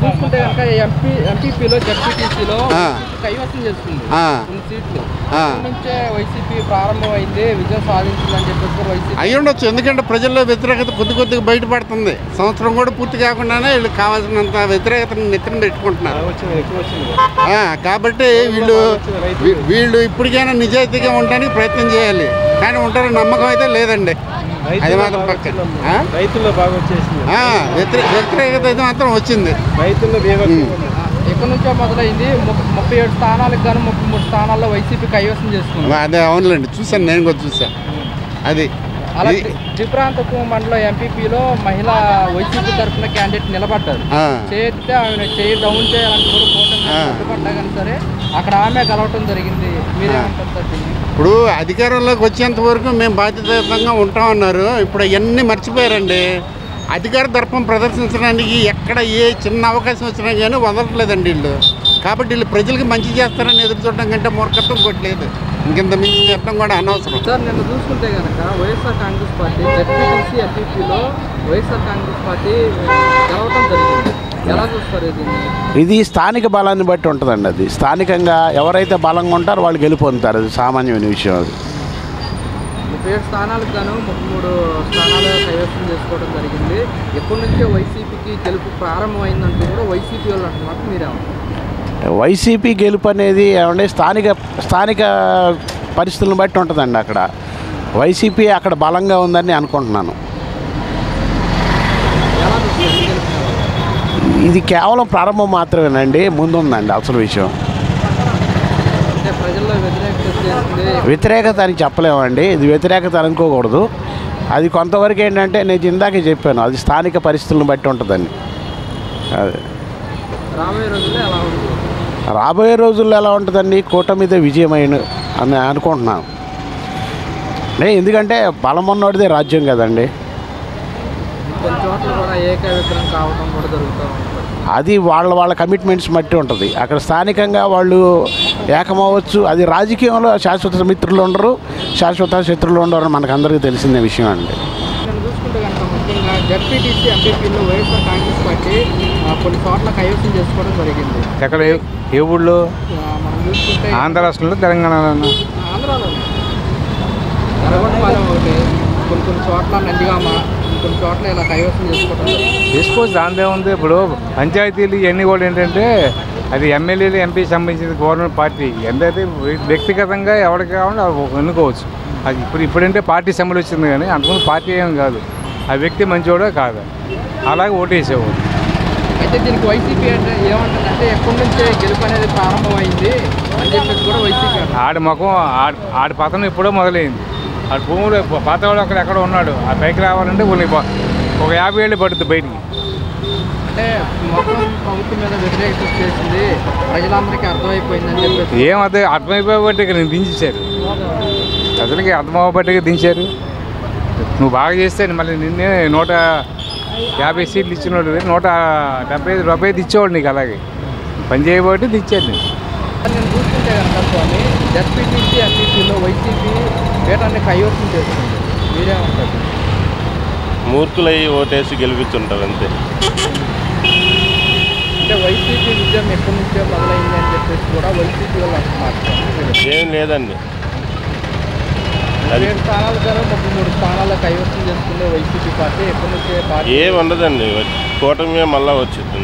చూసుకుంటే కనుక ఎంపీపీలో జడ్పీటీసీలో కైవసం చేసుకుంది కొన్ని సీట్లు నుంచే వైసీపీ ప్రారంభమైంది, విజయం సాధించిందని చెప్పేసి వైసీపీ అయ్యి ఉండొచ్చు. ఎందుకంటే ప్రజల్లో వ్యతిరేకత కొద్దిగా బయటపడుతుంది. సంవత్సరం కూడా పూర్తి కాకుండానే వీళ్ళు కావాల్సినంత వ్యతిరేకతను నెత్తిన పెట్టుకుంటున్నారు. కాబట్టి వీళ్ళు ఇప్పటికైనా నిజాయితీగా ఉండడానికి ప్రయత్నం చేయాలి. కానీ ఉంటారు నమ్మకం అయితే లేదండి. అది మాత్రం పక్కన రైతుల్లో బాగా వచ్చేసింది, వ్యతిరేకత అయితే మాత్రం వచ్చింది. రైతుల్లో ఎక్కడి నుంచో మొదలైంది. 37 స్థానాలకు గాను 33 స్థానాల్లో వైసీపీ కైవసం చేసుకుంది. అదే అవునులేండి, చూసాను, నేను కూడా చూసాను. అది అలాగే త్రిపురాంతపు మండలం ఎంపీపీలో మహిళ వైసీపీ తరఫున క్యాండిడేట్ నిలబడ్డారు. చేస్తే ఆమె చేయి డౌన్ చేయాలంటే కూడా కూటమి కానీ సరే అక్కడ ఆమె గెలవటం జరిగింది. మీరేమంటారు సార్? ఇప్పుడు అధికారంలోకి వచ్చేంత వరకు మేము బాధ్యతాయుతంగా ఉంటామన్నారు. ఇప్పుడు అవన్నీ మర్చిపోయారండి. అధికార దర్పం ప్రదర్శించడానికి ఎక్కడ ఏ చిన్న అవకాశం వచ్చినా కానీ వదలట్లేదండి వీళ్ళు. కాబట్టి వీళ్ళు ప్రజలకు మంచి చేస్తారని ఎదురు చూడడం కంటే మూర్ఖత్వం కొట్టలేదు. ఇంకెంత మించి చెప్పడం కూడా అనవసరం. సార్ నిన్న చూసుకుంటే కనుక వైఎస్ఆర్ కాంగ్రెస్ పార్టీ జడ్పీటీసీ ఎంపీపీలో వైఎస్ఆర్ కాంగ్రెస్ పార్టీ గెలవటం జరిగింది. ఎలా చూస్తారు ఇది స్థానిక బలాన్ని బట్టి ఉంటుందండి. అది స్థానికంగా ఎవరైతే బలంగా ఉంటారో వాళ్ళు గెలుపొందుతారు. అది సామాన్యమైన విషయం. అది 37 స్థానాలకు గాను 33 స్థానాలు కైవసం చేసుకోవడం జరిగింది. ఎప్పటి నుంచో వైసీపీకి గెలుపు ప్రారంభమైందంటూ కూడా వైసీపీ వాళ్ళు అంటున్నారు. మీరేమంటారు? వైసీపీ గెలుపు అనేది ఏమంటే స్థానిక పరిస్థితులను బట్టి ఉంటుందండి. అక్కడ వైసీపీ అక్కడ బలంగా ఉందని అనుకుంటున్నాను. ఇది కేవలం ప్రారంభం మాత్రమేనండి, ముందుందండి అసలు విషయం. వ్యతిరేకత అని చెప్పలేమండి. ఇది వ్యతిరేకత అనుకోకూడదు. అది కొంతవరకు ఏంటంటే నేను ఇందాకే చెప్పాను, అది స్థానిక పరిస్థితులను బట్టి ఉంటుందండి. అదే రాబోయే రోజుల్లో ఎలా ఉంటుందండి, కూటమిదే విజయమైన అని అనుకుంటున్నాను. ఎందుకంటే బలం ఉన్నోడిదే రాజ్యం కదండి. అది వాళ్ళ కమిట్మెంట్స్ బట్టి ఉంటుంది. అక్కడ స్థానికంగా వాళ్ళు ఏకమవచ్చు. అది రాజకీయంలో శాశ్వత మిత్రులు ఉండరు, శాశ్వత శత్రులు ఉండరు, మనకు అందరికీ తెలిసిన విషయం అండి. చూసుకుంటే కనుక ముఖ్యంగా జడ్పీటీసీ ఎంపీపీలో వైఎస్ఆర్ కాంగ్రెస్ పార్టీ కొన్ని చోట్ల కైవసం చేసుకోవడం జరిగింది. ఎక్కడ? ఏ ఊళ్ళో? మనం చూసుకుంటే ఆంధ్ర రాష్ట్రంలో, తెలంగాణలో, ఆంధ్రాలో ఎర్రగొండపాలెం ఒకటి, కొన్ని చోట్ల నందిగామ, కొన్ని చోట్ల ఇలా కైవసం చేసుకోవచ్చు. దాంతో ఉంది. ఇప్పుడు పంచాయతీలు ఇవన్నీ కూడా ఏంటంటే అది ఎమ్మెల్యేలు ఎంపీ సంబంధించిన గవర్నమెంట్ పార్టీ ఎంతైతే వ్యక్తిగతంగా ఎవరికి కావాలో ఎన్నుకోవచ్చు. అది ఇప్పుడంటే పార్టీ సమ్మెలు వచ్చింది, కానీ అంతకుముందు పార్టీ ఏం కాదు. ఆ వ్యక్తి మంచివాడో కాదు, అలాగే ఓటేసేవాడు. అయితే దీనికి వైసీపీ అంటే ఏమంటుందంటే ఎప్పటి నుంచే గెలుపు అనేది ప్రారంభమైంది అని చెప్పేసి కూడా వైసీపీ ఆడి ముఖం ఆడి పతనం ఎప్పుడో మొదలైంది. ఆడి భూములు పాతవాడు ఎక్కడెక్కడ ఉన్నాడు. ఆ పైకి రావాలంటే ఒక 50 ఏళ్ళు పడుతుంది బయటికి. అంటే మొత్తం ప్రభుత్వం మీద వ్యతిరేకత చేసింది, ప్రజలందరికీ అర్థమైపోయిందని చెప్పేసి. అర్థమైపోయేబట్టి ఇక్కడ దించేశారు. ప్రజలకి అర్థమవ్వబట్టిగా దించారు. నువ్వు బాగా చేస్తే మళ్ళీ నిన్నే 150 సీట్లు ఇచ్చినోడు 175 రూపాయలు ఇచ్చేవాడు నీకు. అలాగే పని చేయబట్టి దించారు. నేను చూసుకుంటే కనుక స్వామి జడ్పీటీసీ ఎంపీపీలో వైసీపీ వేటాన్ని కైవసం చేస్తుంది. మీరేమంటారు? మూర్ఖులై ఓటేసి గెలిపించుంటారు అంతే. అంటే వైసీపీ విజయం ఎప్పటి నుంచో మొదలైంది అని చెప్పేసి కూడా వైసీపీ వాళ్ళు అంటున్నారు. ఏం లేదండి. 7 స్థానాలు గాను 33 స్థానాల్లో కైవసం చేసుకునే వైసీపీ పార్టీ ఎప్పటి నుంచే పార్టీ ఏం ఉండదండి. కూటమి మళ్ళీ వచ్చింది.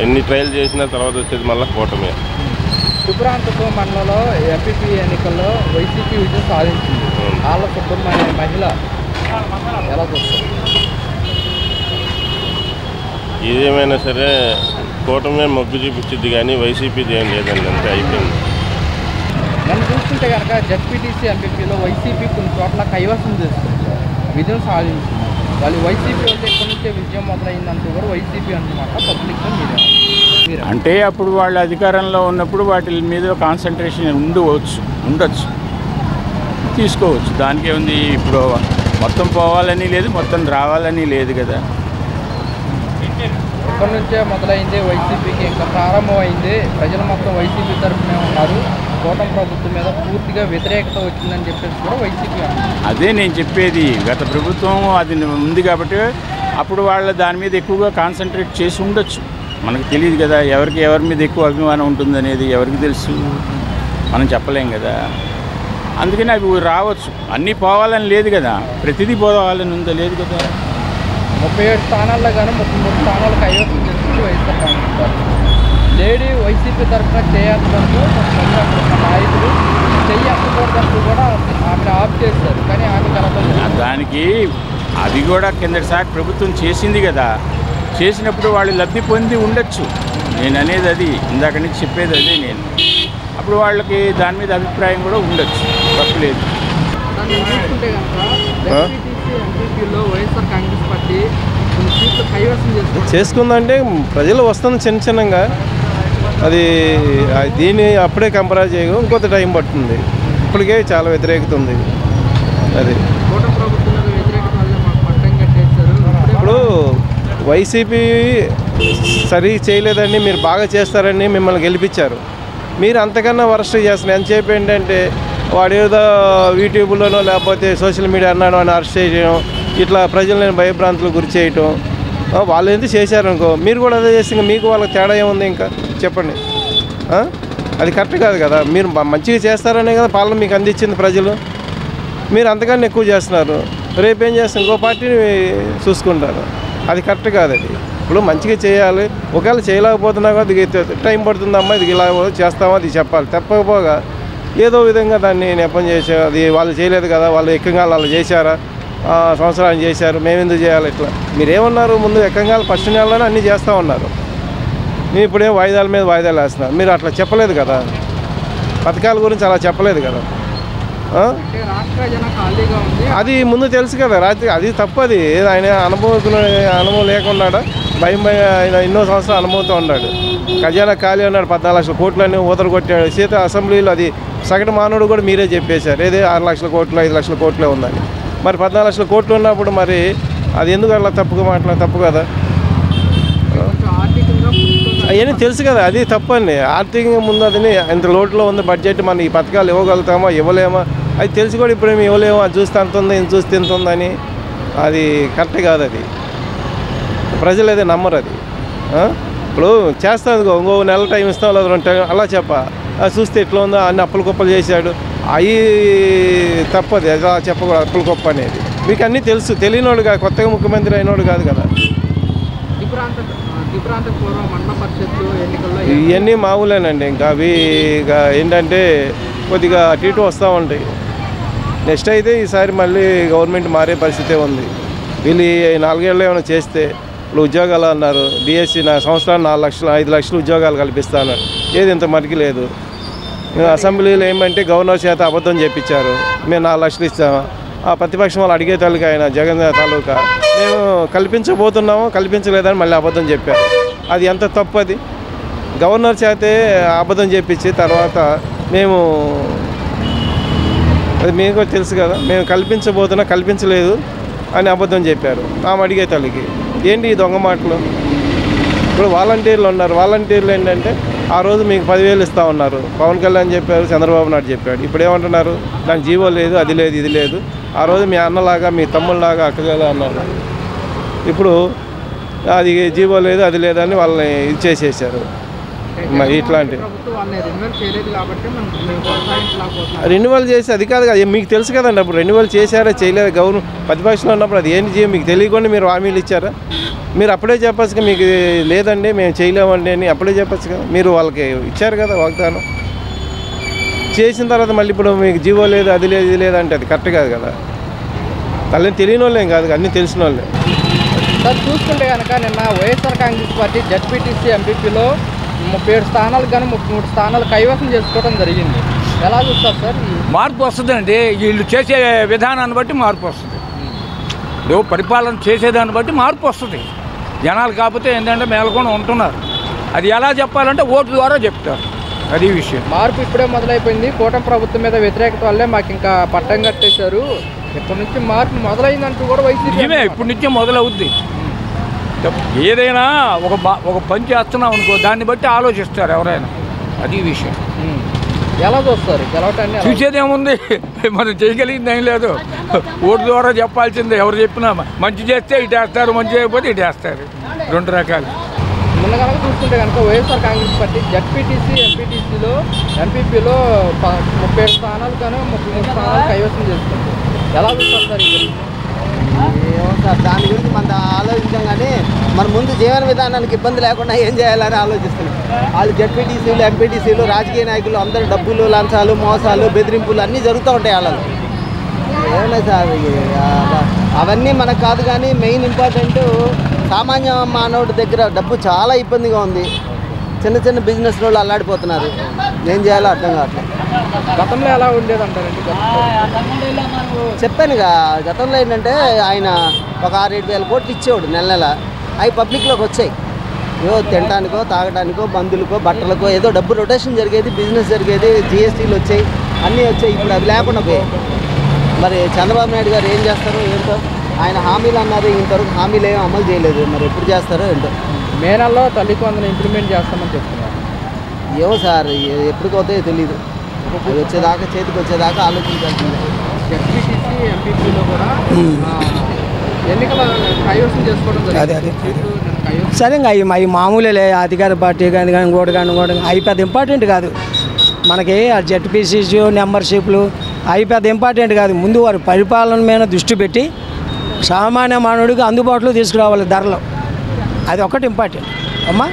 ఎన్ని ట్రయల్ చేసిన తర్వాత వచ్చేది మళ్ళీ కూటమి. త్రిపురాంతపు మండలంలో ఎంపీపీ ఎన్నికల్లో వైసీపీ విజయం సాధించింది. వాళ్ళ సుబ్రహ్మణ్య మహిళ ఎలా చూస్తారు? ఏదేమైనా సరే కూటమి మొగ్గు చూపించింది, కానీ వైసీపీది ఏం లేదండి. అంతే అయిపోయింది. మనం చూస్తుంటే కనుక జడ్పీటీసీ ఎంపీపీలో వైసీపీ కొన్ని చోట్ల కైవసం చేస్తుంది, విజయం సాధించింది. వాళ్ళు వైసీపీ అయితే ఎక్కడి నుంచే విజయం మొదలైందంటూ కూడా వైసీపీ అన్నమాట పబ్లిక్గా మీరు అంటే అప్పుడు వాళ్ళు అధికారంలో ఉన్నప్పుడు వాటి మీద కాన్సన్ట్రేషన్ ఉండొచ్చు, తీసుకోవచ్చు. దానికే ఉంది. ఇప్పుడు మొత్తం పోవాలని లేదు, మొత్తం రావాలని లేదు కదా. ఎక్కడి నుంచే మొదలైంది వైసీపీకి ఇంకా ప్రారంభమైంది. ప్రజలు మొత్తం వైసీపీ తరఫునే ఉన్నారు. కూటమి ప్రభుత్వం మీద పూర్తిగా వ్యతిరేకత వచ్చిందని చెప్పేసి కూడా వైసీపీ అంటుంది. అదే నేను చెప్పేది, గత ప్రభుత్వం అది ఉంది కాబట్టి అప్పుడు వాళ్ళ దాని మీద ఎక్కువగా కాన్సన్ట్రేట్ చేసి ఉండొచ్చు. మనకు తెలియదు కదా ఎవరి మీద ఎక్కువ అభిమానం ఉంటుందనేది ఎవరికి తెలుసు, మనం చెప్పలేం కదా. అందుకని అవి రావచ్చు, అన్నీ పోవాలని లేదు కదా, ప్రతిదీ పోవాలని ఉందో లేదు కదా. 37 స్థానాల్లో కానీ 33 స్థానాలు కైవసం చేసుకుంటూ YSR Congress party lady YCP తరఫున చేయాల్సినందుకు కొంతమంది నాయకులు చెయ్యకూడదంటూ కూడా ఆమె ఆఫ్ చేస్తారు, కానీ ఆమె కలపలేదు. దానికి అది కూడా కిందటిసారి ప్రభుత్వం చేసింది కదా, చేసినప్పుడు వాళ్ళు లబ్ధి పొంది ఉండొచ్చు. నేను అనేది అది, ఇందాక నుంచి చెప్పేది అదే నేను. అప్పుడు వాళ్ళకి దాని మీద అభిప్రాయం కూడా ఉండొచ్చు, తప్పులేదు. దాన్ని చూసుకుంటే కనుక ఎంపీపీలో వైఎస్ఆర్ కాంగ్రెస్ పార్టీ కొన్ని సీట్లు కైవసం చేసుకుందంటే ప్రజలు వస్తుంది చిన్న చిన్నగా, అది దీన్ని అప్పుడే కంపేర్ చేయడం ఇంకొంత టైం పడుతుంది. ఇప్పటికే చాలా వ్యతిరేకత ఉంది. అది కూటమి ప్రభుత్వం మీద వ్యతిరేకత వల్ల మాకు పట్టం కట్టేశారు. ఇప్పుడు వైసీపీ సరి చేయలేదని మీరు బాగా చేస్తారని మిమ్మల్ని గెలిపించారు. మీరు అంతకన్నా వరస్ట్ చేస్తున్నారు. ఎంతసేపు ఏంటంటే వాడు ఏదో యూట్యూబ్లోనో లేకపోతే సోషల్ మీడియా అన్నాడు అని అరెస్ట్ చేయడం, ఇట్లా ప్రజలను భయభ్రాంతులకు గురి చేయటం. వాళ్ళు ఎందుకు చేశారనుకో మీరు కూడా అదే చేస్తే మీకు వాళ్ళకి తేడా ఏముంది ఇంకా చెప్పండి. అది కరెక్ట్ కాదు కదా. మీరు మంచిగా చేస్తారనే కదా పాలన మీకు అందించింది ప్రజలు. మీరు అంతకన్నా ఎక్కువ చేస్తున్నారు. రేపేం చేస్తారు, ఇంకో పార్టీని చూసుకుంటారు. అది కరెక్ట్ కాదు. అది ఇప్పుడు మంచిగా చేయాలి. ఒకవేళ చేయలేకపోతున్నా కూడా ఇది టైం పడుతుందమ్మా, ఇది ఇలా చేస్తామా అది చెప్పాలి. తప్పకపోగా ఏదో విధంగా దాన్ని నెపం చేసారు. అది వాళ్ళు చేయలేదు కదా, వాళ్ళు ఎక్కంగా వాళ్ళు చేశారా, సంవత్సరాలు చేశారు, మేము ఎందుకు చేయాలి ఇట్లా. మీరేమన్నారు ముందు ఎక్కంగా ఫస్ట్ నెలలోనే అన్నీ చేస్తూ ఉన్నారు. మీరు ఇప్పుడేం వాయిదాల మీద వాయిదాలు వేస్తున్నారు. మీరు అట్లా చెప్పలేదు కదా, పథకాల గురించి అలా చెప్పలేదు కదా. అది ముందు తెలుసు కదా రాత్రి. అది తప్పది. ఆయన అనుభవం లేకున్నాడా, భయం ఆయన ఎన్నో సంవత్సరాల అనుభవంతో ఉన్నాడు. ఖజానా ఖాళీ ఉన్నాడు, 14 లక్షల కోట్లన్నీ ఊతలు కొట్టాడు. సీత అసెంబ్లీలో అది సగటు మానవుడు కూడా మీరే చెప్పేశారు, ఏదే 6 లక్షల కోట్లు 5 లక్షల కోట్లే ఉందని. మరి 14 లక్షల కోట్లు ఉన్నప్పుడు మరి అది ఎందుకు అలా తప్పు కదా. అవన్నీ తెలుసు కదా, అది తప్పండి. ఆర్థికంగా ముందు అది ఎంత లోటులో ఉంది బడ్జెట్, మనం ఈ పథకాలు ఇవ్వగలుగుతామా ఇవ్వలేమా అది తెలిసి కూడా ఇప్పుడు మేము ఇవ్వలేము. అది చూస్తే అంత ఉంది, ఇది చూస్తే ఇంత ఉందని అది కరెక్ట్ కాదు. అది ప్రజలు అయితే నమ్మరు. అది ఇప్పుడు చేస్తాను ఇంకో నెల టైం ఇస్తాం లేదా 2 టైం అలా అది చూస్తే ఎట్లా ఉందో అన్ని అప్పులు కుప్పలు చేశాడు. అవి తప్పది. అది అలా చెప్పకూడదు. అప్పులు కుప్ప అనేది మీకు అన్నీ తెలుసు. తెలియనోడు కాదు, కొత్తగా ముఖ్యమంత్రి అయినోడు కాదు కదా. ఇవన్నీ మామూలేనండి. ఇంకా అవి ఏంటంటే కొద్దిగా అటు ఇటు వస్తూ ఉంటాయి. నెక్స్ట్ అయితే ఈసారి మళ్ళీ గవర్నమెంట్ మారే పరిస్థితే ఉంది. వీళ్ళు 4 ఏళ్ళు ఏమైనా చేస్తే ఇప్పుడు ఉద్యోగాలు అన్నారు. డిఎస్సి సంవత్సరానికి 4 లక్షలు 5 లక్షలు ఉద్యోగాలు కల్పిస్తాను. ఏది ఇంత మరికి లేదు. అసెంబ్లీలో ఏమంటే గవర్నర్ చేత అబద్ధం చెప్పించారు. మేము 4 లక్షలు ఇస్తాము. ఆ ప్రతిపక్షం వాళ్ళు అడిగే తాలూకా ఆయన జగన్ తాలూకా మేము కల్పించబోతున్నాము, కల్పించలేదని మళ్ళీ అబద్ధం చెప్పారు. అది ఎంత తప్పు. అది గవర్నర్ చేతే అబద్ధం చెప్పించి తర్వాత మేము అది మీకు తెలుసు కదా, మేము కల్పించలేదు అని అబద్ధం చెప్పారు. ఆమె అడిగే తల్లికి ఏంటి ఈ దొంగ మాటలు. ఇప్పుడు వాలంటీర్లు ఉన్నారు. వాలంటీర్లు ఏంటంటే ఆ రోజు మీకు 10,000 ఇస్తా ఉన్నారు. పవన్ కళ్యాణ్ చెప్పారు, చంద్రబాబు నాయుడు చెప్పాడు. ఇప్పుడు ఏమంటున్నారు, దానికి జీవో లేదు, అది లేదు, ఇది లేదు. ఆ రోజు మీ అన్నలాగా మీ తమ్ముళ్ళలాగా అక్కగల అన్నారు. ఇప్పుడు అది జీవో లేదు, అది లేదని వాళ్ళని ఇది చేసేసారు. ఇట్లాంటి రెన్యువల్ చేసి అది కాదు కదా, మీకు తెలుసు కదండి. అప్పుడు రెన్యువల్ చేశారా చేయలేదా గవర్నమెంట్ ప్రతిపక్షంలో ఉన్నప్పుడు అది ఏంటి మీకు తెలియకుండా మీరు హామీలు ఇచ్చారా? మీరు అప్పుడే చెప్పచ్చు మీకు లేదండి మేము చేయలేమండి అని అప్పుడే చెప్పచ్చు కదా. మీరు వాళ్ళకి ఇచ్చారు కదా వాగ్దానం. చేసిన తర్వాత మళ్ళీ ఇప్పుడు మీకు జీవో లేదు, అది లేదు, ఇది లేదంటే అది కరెక్ట్ కాదు కదా. తల్లిని తెలియని వాళ్ళేం కాదు, అన్నీ తెలిసిన వాళ్ళే. సార్ చూసుకుంటే కనుక నిన్న వైఎస్ఆర్ కాంగ్రెస్ పార్టీ జడ్పీటీసీ ఎంపీపీలో 37 స్థానాలు కానీ 33 స్థానాలు కైవసం చేసుకోవడం జరిగింది. ఎలా చూస్తారు సార్? మార్పు వస్తుందండి. వీళ్ళు చేసే విధానాన్ని బట్టి మార్పు వస్తుంది. ఇప్పుడు పరిపాలన చేసేదాన్ని బట్టి మార్పు వస్తుంది. జనాలు కాకపోతే ఏంటంటే మేలకుండా ఉంటున్నారు. అది ఎలా చెప్పాలంటే ఓటు ద్వారా చెప్తారు. అది విషయం. మార్పు ఇప్పుడే మొదలైపోయింది. కూటమి ప్రభుత్వం మీద వ్యతిరేకత వల్లే మాకు ఇంకా పట్టం కట్టేశారు. ఇప్పటి నుంచి మార్పు మొదలైందంటూ కూడా వైసీపీ నిజమే, ఇప్పటి నుంచే మొదలవుద్ది. ఏదైనా ఒక పని చేస్తున్నాం అనుకో, దాన్ని బట్టి ఆలోచిస్తారు ఎవరైనా. అది విషయం. ఎలా చూస్తారు గెలవటాన్ని? చూసేదేముంది, మనం చేయగలిగింది ఏం లేదు. ఓటు ద్వారా చెప్పాల్సిందే. ఎవరు చెప్పినా మంచి చేస్తే ఇటు వేస్తారు, మంచి చేయకపోతే ఇటు వేస్తారు. 2 రకాలు. నిన్న కనుక చూసుకుంటే కనుక వైఎస్ఆర్ కాంగ్రెస్ పార్టీ జడ్పీటీసీ ఎంపీటీసీలో ఎంపీపీలో 37 స్థానాలు కానీ 33 స్థానాలు కైవసం చేసుకుంటారు. ఎలా చూస్తారు సార్? ఏమో సార్, దాని గురించి మనం ఆలోచించాం కానీ మన ముందు జీవన విధానానికి ఇబ్బంది లేకుండా ఏం చేయాలని ఆలోచిస్తున్నాం. వాళ్ళు జడ్పీటీసీలు ఎంపీటీసీలు రాజకీయ నాయకులు అందరూ డబ్బులు లంచాలు మోసాలు బెదిరింపులు అన్నీ జరుగుతూ ఉంటాయి వాళ్ళలో. ఏమన్నా సార్ అవన్నీ మనకు కాదు కానీ మెయిన్ ఇంపార్టెంట్ సామాన్య మానవుడి దగ్గర డబ్బు చాలా ఇబ్బందిగా ఉంది. చిన్న చిన్న బిజినెస్ వాళ్ళు అల్లాడిపోతున్నారు. ఏం చేయాలో అర్థం కావట్లేదు. గతంలో ఎలా ఉండేది అంటారండి? చెప్పానుగా, గతంలో ఏంటంటే ఆయన ఒక 6-7 వేల కోట్లు ఇచ్చేవాడు నెల. అవి పబ్లిక్లోకి వచ్చాయి. ఏదో తినడానికో తాగడానికో మందులకో బట్టలకో ఏదో డబ్బు రొటేషన్ జరిగేది, బిజినెస్ జరిగేది, జిఎస్టీలు వచ్చాయి, అన్నీ వచ్చాయి. ఇప్పుడు అవి లేకుండా పోయాయి. మరి చంద్రబాబు నాయుడు గారు ఏం చేస్తారో ఏంటో. ఆయన హామీలు అన్నారు, ఇంతవరకు హామీలు ఏమీ అమలు చేయలేదు. మరి ఎప్పుడు చేస్తారో ఏంటో. మే నెలలో తల్లికి వందనం ఇంప్లిమెంట్ చేస్తామని చెప్తున్నారు. ఏమో సార్, ఎప్పటికవుతాయో తెలీదు. అది వచ్చేదాకా, చేతికి వచ్చేదాకా ఆలోచించాల్సిందే. జడ్పీటీసీ ఎంపీపీలో కూడా ఎన్నికల కైవసం చేసుకోవడం జరిగింది. సరే ఇంకా అవి మామూలే. అధికార పార్టీ కానీ ఇంకోటి అవి పెద్ద ఇంపార్టెంట్ కాదు మనకి. ఆ జడ్పీసీసీ మెంబర్షిప్లు అవి పెద్ద ఇంపార్టెంట్ కాదు. ముందు వారి పరిపాలన మీద దృష్టి పెట్టి సామాన్య మానవుడికి అందుబాటులో తీసుకురావాలి ధరలు. అది ఒకటి ఇంపార్టెంట్ అమ్మా.